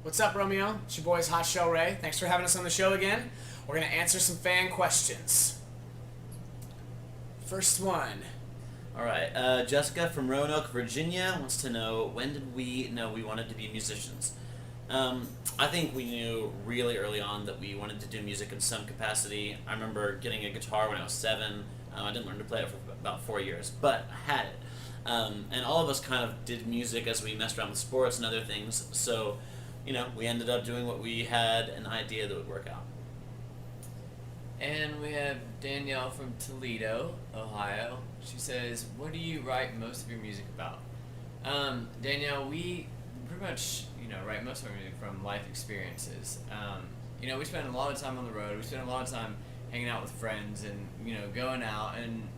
What's up, Romeo? It's your boys, Hot Chelle Rae. Thanks for having us on the show again. We're going to answer some fan questions. First one. All right, Jessica from Roanoke, Virginia wants to know, when did we know we wanted to be musicians? I think we knew really early on that we wanted to do music in some capacity. I remember getting a guitar when I was 7. I didn't learn to play it for about 4 years, but I had it. And all of us kind of did music as we messed around with sports and other things. So, we ended up doing what we had an idea that would work out. And we have Danielle from Toledo, Ohio. She says, what do you write most of your music about? Danielle, we pretty much, write most of our music from life experiences. We spend a lot of time on the road. We spend a lot of time hanging out with friends and, going out. And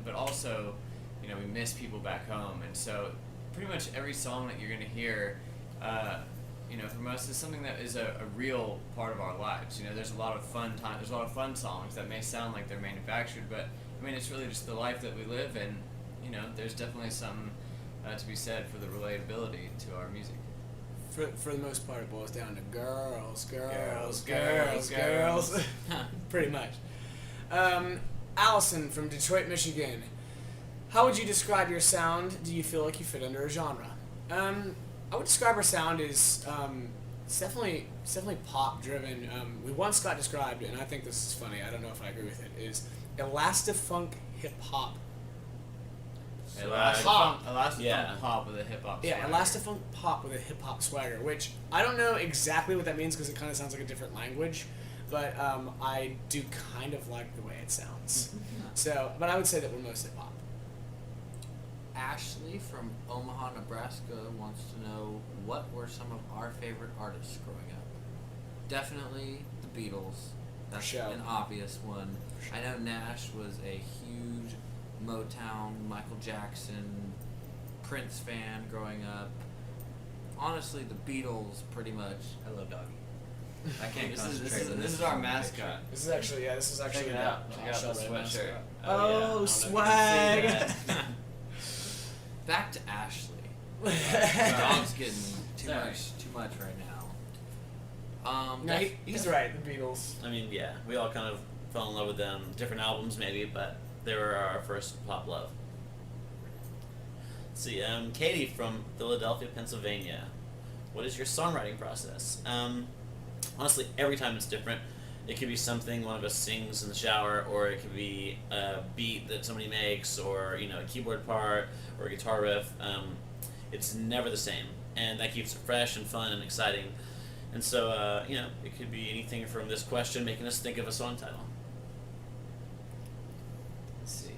but also, we miss people back home. And so pretty much every song that you're going to hear, from us is something that is a real part of our lives. There's a lot of fun there's a lot of fun songs that may sound like they're manufactured, but it's really just the life that we live, and there's definitely something to be said for the relatability to our music. For the most part, it boils down to girls. Pretty much. Allison from Detroit, Michigan. How would you describe your sound? Do you feel like you fit under a genre? I would describe our sound as it's definitely pop driven. We once got described, and I think this is funny, I don't know if I agree with it, is elastifunk hip hop. Elastifunk pop with a hip hop swagger. Yeah, elastifunk pop with a hip hop swagger, which I don't know exactly what that means because it kind of sounds like a different language, but I do kind of like the way it sounds. But I would say that we're mostly pop. Ashley from Omaha, Nebraska wants to know, what were some of our favorite artists growing up? Definitely the Beatles. That's For sure. An obvious one. Sure. I know Nash was a huge Motown, Michael Jackson, Prince fan growing up. Honestly, the Beatles, pretty much. I love Doggy. I can't This is our mascot. This is actually Check it out. Check out the sweatshirt. Oh, swag! Back to Ashley. Dog's getting too much right now. No, he's right. The Beatles. We all kind of fell in love with them. Different albums, maybe, but they were our first pop love. Let's see, Katie from Philadelphia, Pennsylvania. What is your songwriting process? Honestly, every time it's different. It could be something one of us sings in the shower, or it could be a beat that somebody makes, or a keyboard part, or a guitar riff. It's never the same, and that keeps it fresh and fun and exciting. And so, it could be anything from this question making us think of a song title. Let's see.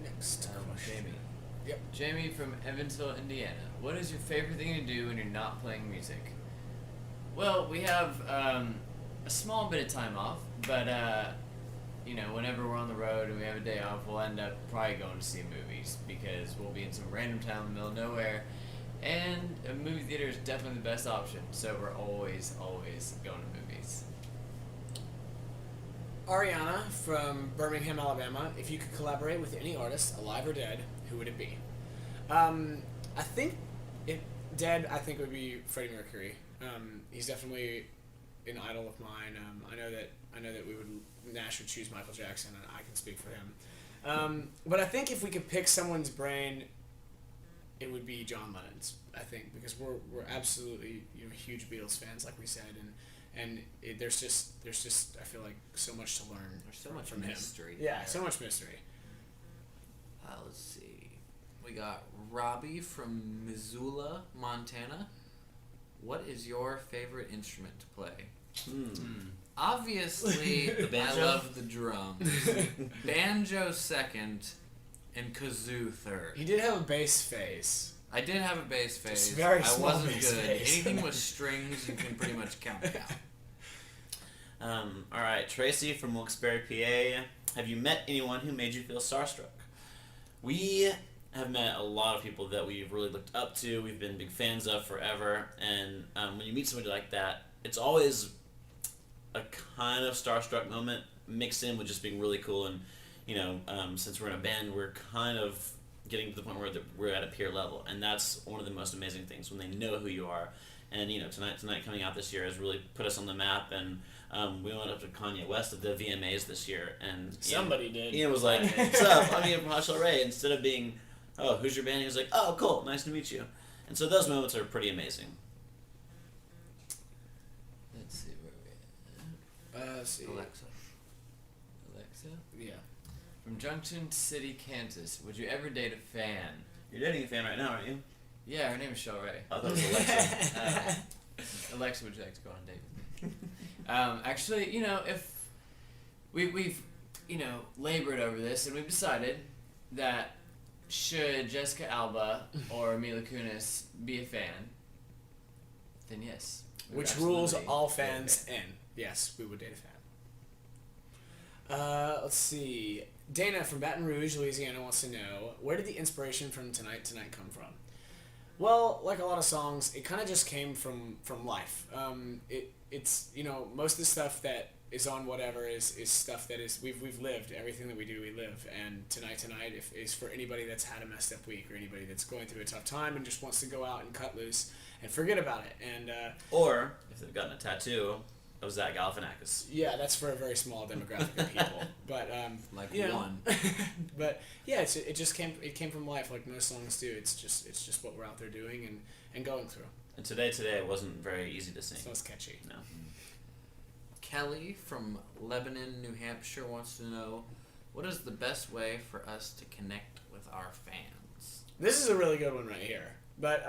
Next question. Jamie. Yep. Jamie from Evansville, Indiana. What is your favorite thing to do when you're not playing music? Well, we have a small bit of time off, but whenever we're on the road and we have a day off, we'll end up probably going to see movies because we'll be in some random town in the middle of nowhere, and a movie theater is definitely the best option. So we're always going to movies. Ariana from Birmingham, Alabama. If you could collaborate with any artist, alive or dead, who would it be? I think dead. I think it would be Freddie Mercury. He's definitely an idol of mine. I know that Nash would choose Michael Jackson, and I can speak for him. But I think if we could pick someone's brain, it would be John Lennon's. I think because we're absolutely huge Beatles fans, like we said, and there's just I feel like so much to learn. There's so much from mystery. him. Yeah, so much mystery. Let's see. We got Robbie from Missoula, Montana. What is your favorite instrument to play? Obviously, I love the drums. Banjo second, and kazoo third. He did have a bass phase. I did have a bass phase. Just very I small wasn't bass good. phase. Anything with strings, you can pretty much count it out. All right, Tracy from Wilkes-Barre, PA. Have you met anyone who made you feel starstruck? We have met a lot of people that we've really looked up to, we've been big fans of forever, and when you meet somebody like that, it's always a kind of starstruck moment mixed in with just being really cool, and since we're in a band, we're kind of getting to the point where we're at a peer level, and that's one of the most amazing things, when they know who you are And tonight coming out this year has really put us on the map. And we went up to Kanye West at the VMAs this year, and Somebody did. Ian was like, "What's up? I'm Ian from Chelle Rae." Instead of being, "Oh, who's your band?" He was like, "Oh, cool, nice to meet you." And so those moments are pretty amazing. Let's see where we at. Let's see. Alexa. Alexa? Yeah. From Junction City, Kansas. Would you ever date a fan? You're dating a fan right now, aren't you? Yeah, her name is Chelle Rae. Oh, that was Alexa. Alexa, would you like to go on a date with me? Actually, if we've labored over this, and we've decided that should Jessica Alba or Mila Kunis be a fan, then yes. we would Which rules absolutely all date a fans fan. in. Yes, we would date a fan. Let's see. Dana from Baton Rouge, Louisiana wants to know, where did the inspiration from Tonight come from? Well, like a lot of songs, it kind of just came from life. It's most of the stuff that is on whatever is stuff that is we've lived. Everything that we do, we live. And Tonight is for anybody that's had a messed up week, or anybody that's going through a tough time and just wants to go out and cut loose and forget about it. And Or if they've gotten a tattoo of Zach Galifianakis. yeah, that's for a very small demographic of people. But Like you know, one. but yeah, it came from life, like most songs do. It's just what we're out there doing and going through. And today it wasn't very easy to sing. So it's catchy. No. Kelly from Lebanon, New Hampshire wants to know, what is the best way for us to connect with our fans? This is a really good one right here. But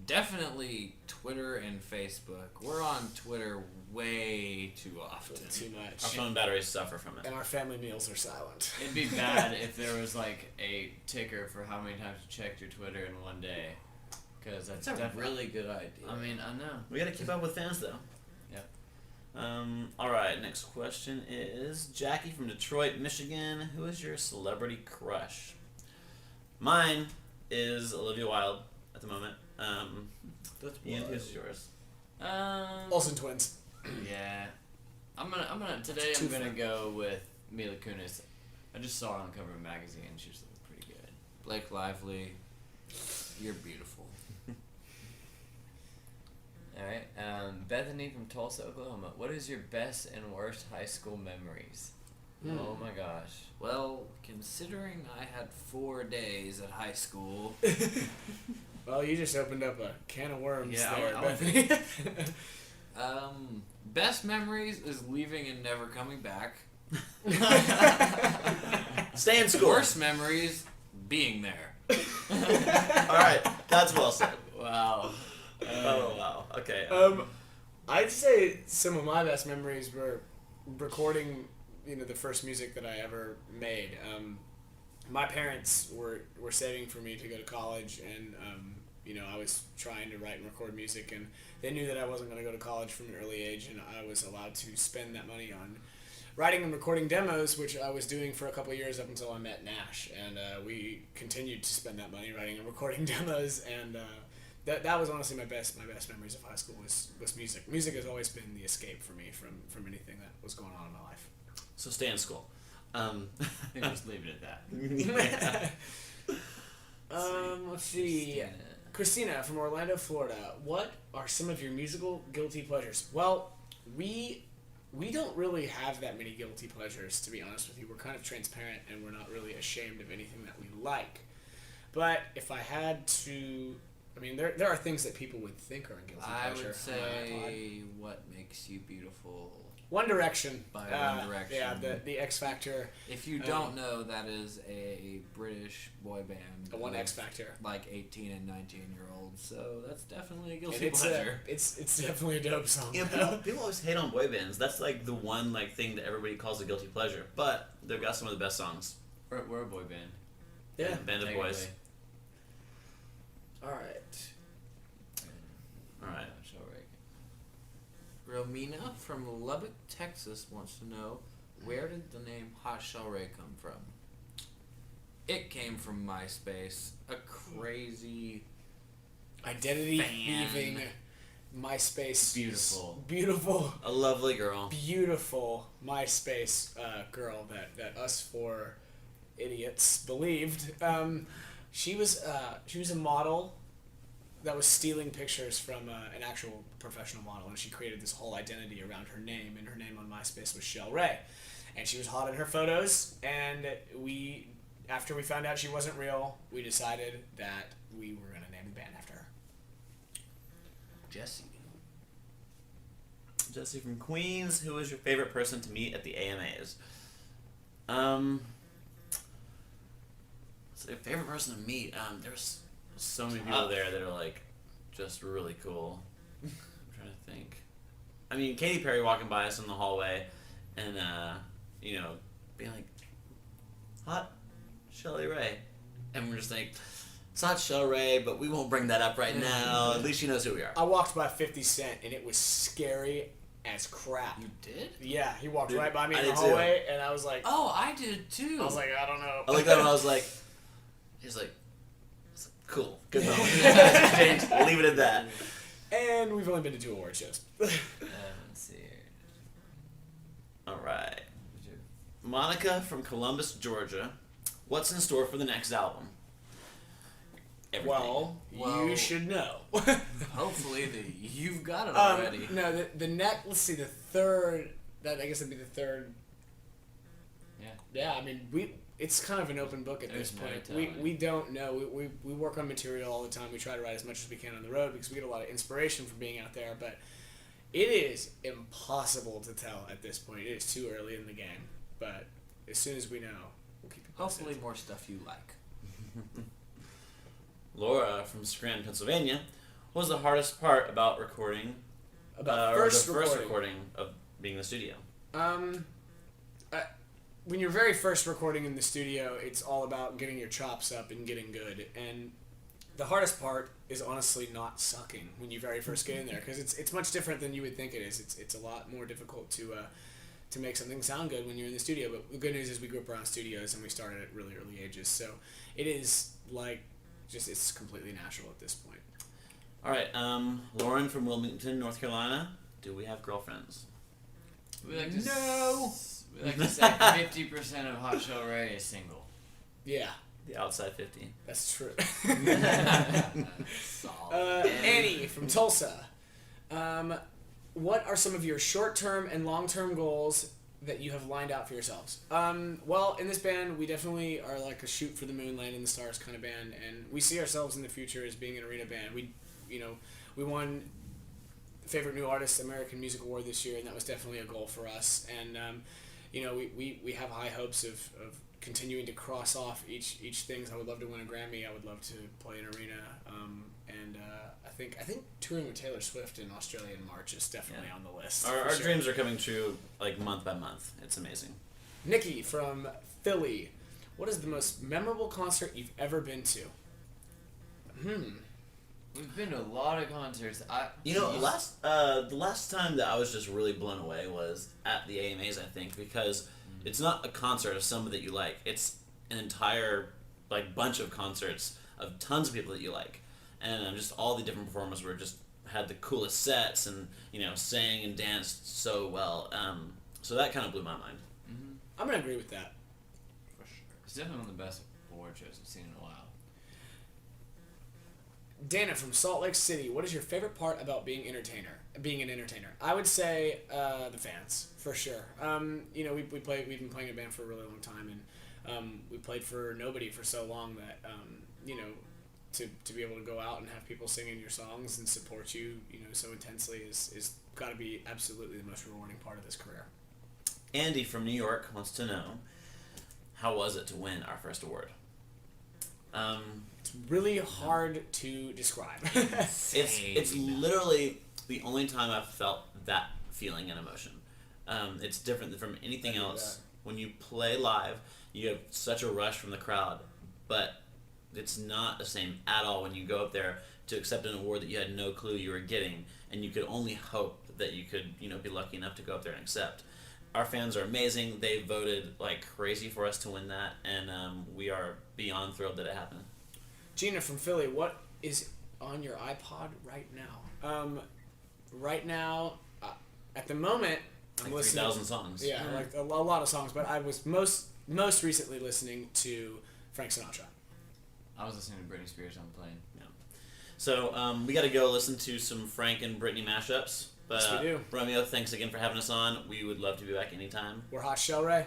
Definitely Twitter and Facebook. We're on Twitter way too often. too Our much. phone batteries suffer from it. And our family meals are silent. It'd be bad if there was like a ticker for how many times you checked your Twitter in one day, because that's That's a definitely. really good idea. I mean, I know. We gotta keep up with fans though. Yep. Alright, next question is Jackie from Detroit, Michigan. Who is your celebrity crush? Mine is Olivia Wilde at the moment. That's Ian, wild. who's yours? Olsen twins. Yeah. I'm gonna go with Mila Kunis. I just saw her on the cover of a magazine. She was looking pretty good. Blake Lively, you're beautiful. All right. Bethany from Tulsa, Oklahoma. What is your best and worst high school memories? Oh my gosh. Well, considering I had 4 days at high school, Well, you just opened up a can of worms Yeah, there, I Bethany. best memories is leaving and never coming back. Stay in school. Worst memories, being there. Alright, that's well said. Wow. Oh wow. Okay. I'd say some of my best memories were recording, the first music that I ever made. My parents were saving for me to go to college, and I was trying to write and record music, and they knew that I wasn't going to go to college from an early age, and I was allowed to spend that money on writing and recording demos, which I was doing for a couple of years up until I met Nash, and we continued to spend that money writing and recording demos, and that was honestly my best memories of high school was music. Music has always been the escape for me from anything that was going on in my life. So stay in school. I think just leave it at that. Let's see. Christina from Orlando, Florida. What are some of your musical guilty pleasures? Well, we don't really have that many guilty pleasures, to be honest with you. We're kind of transparent, and we're not really ashamed of anything that we like. But if I had to, there are things that people would think are a guilty I pleasure. would say, what makes you beautiful? One Direction. By One Direction. Yeah, the X Factor. If you don't know, that is a British boy band. The one of, X Factor. Like 18 and 19-year-olds, so that's definitely a And guilty it's pleasure. it's definitely a dope song. Yeah, people always hate on boy bands. That's like the one thing that everybody calls a guilty pleasure. But they've got some of the best songs. We're a boy band. Yeah. Band of boys. All right. Alright. Chelle Rae. Romina from Lubbock, Texas wants to know, where did the name Hot Chelle Rae come from? It came from MySpace, a crazy Identity fan. thieving MySpace. Beautiful. A lovely girl. Beautiful MySpace girl that us four idiots believed. She was a model. that was stealing pictures from an actual professional model, and she created this whole identity around her name, and her name on MySpace was Chelle Rae, and she was hot in her photos, and after we found out she wasn't real, we decided that we were going to name the band after her. Jesse. Jesse from Queens, who is your favorite person to meet at the AMAs? So favorite person to meet? There's so many people there that are like just really cool. I'm trying to think. I mean, Katy Perry walking by us in the hallway, and you know, being like, "Hot, Chelle Rae," and we're just like, "It's not Chelle Rae, but we won't bring that up right now. At least she knows who we are." I walked by 50 Cent, and it was scary as crap. You did? Yeah, he walked Dude, right by me I in the did too. hallway, and I was like, Oh, I did too. I was like, I don't know. I looked at him and I was like, cool, good moment. James, leave it at that. And we've only been to 2 award shows. Let's see here. All right. Monica from Columbus, Georgia. What's in store for the next album? Everything. Well, Well- you should know. Hopefully you've got it already. No, the next. Let's see, the third. That I guess it'd be the third. Yeah. Yeah, I mean it's kind of an open book at There's this no point. telling. We don't know. We work on material all the time. We try to write as much as we can on the road because we get a lot of inspiration from being out there. But it is impossible to tell at this point. It is too early in the game. But as soon as we know, we'll keep you posted. Hopefully more stuff you like. Laura from Scranton, Pennsylvania. What was the hardest part about recording? About or first the recording. first recording of being in the studio? When you're very first recording in the studio, it's all about getting your chops up and getting good. And the hardest part is honestly not sucking when you very first get in there, because it's much different than you would think it is. It's a lot more difficult to make something sound good when you're in the studio. But the good news is we grew up around studios and we started at really early ages, so it is like it's completely natural at this point. All right. Lauren from Wilmington, North Carolina. Do we have girlfriends? We like to No. We like to say 50% of Hot Chelle Rae is single. Yeah, The outside 50. that's true. Solid. Annie from Tulsa. What are some of your short-term and long-term goals that you have lined out for yourselves? Well, in this band, we definitely are like a shoot for the moon, land in the stars kind of band, and we see ourselves in the future as being an arena band. We won Favorite New Artist American Music Award this year, and that was definitely a goal for us. And we have high hopes of continuing to cross off each things. I would love to win a Grammy. I would love to play an arena. And I think touring with Taylor Swift in Australia in March is definitely on the list. Our for sure. dreams are coming true like month by month. It's amazing. Nikki from Philly. What is the most memorable concert you've ever been to? We've been to a lot of concerts. The last time that I was just really blown away was at the AMAs, I think, because it's not a concert of somebody that you like. It's an entire bunch of concerts of tons of people that you like, and just all the different performers had the coolest sets and sang and danced so well. So that kind of blew my mind. I'm gonna agree with that. For sure. It's definitely one of the best award shows I've seen in a while. Dana from Salt Lake City. What is your favorite part about being an entertainer? I would say the fans, for sure. We've been playing in a band for a really long time, and we played for nobody for so long that to be able to go out and have people singing your songs and support you so intensely is got to be absolutely the most rewarding part of this career. Andy from New York wants to know, how was it to win our first award? It's really hard to describe. It's literally the only time I've felt that feeling and emotion. It's different from anything else. When you play live, you have such a rush from the crowd, but it's not the same at all when you go up there to accept an award that you had no clue you were getting, and you could only hope that you could be lucky enough to go up there and accept. Our fans are amazing. They voted like crazy for us to win that, and we are beyond thrilled that it happened. Gina from Philly, what is on your iPod right now? Right now, at the moment, I'm listening. 3,000 songs. Yeah, like a lot of songs, but I was most recently listening to Frank Sinatra. I was listening to Britney Spears on the plane. Yeah. So we got to go listen to some Frank and Britney mashups. But Yes, we do. Romeo, thanks again for having us on. We would love to be back anytime. We're hot, Chelle Rae.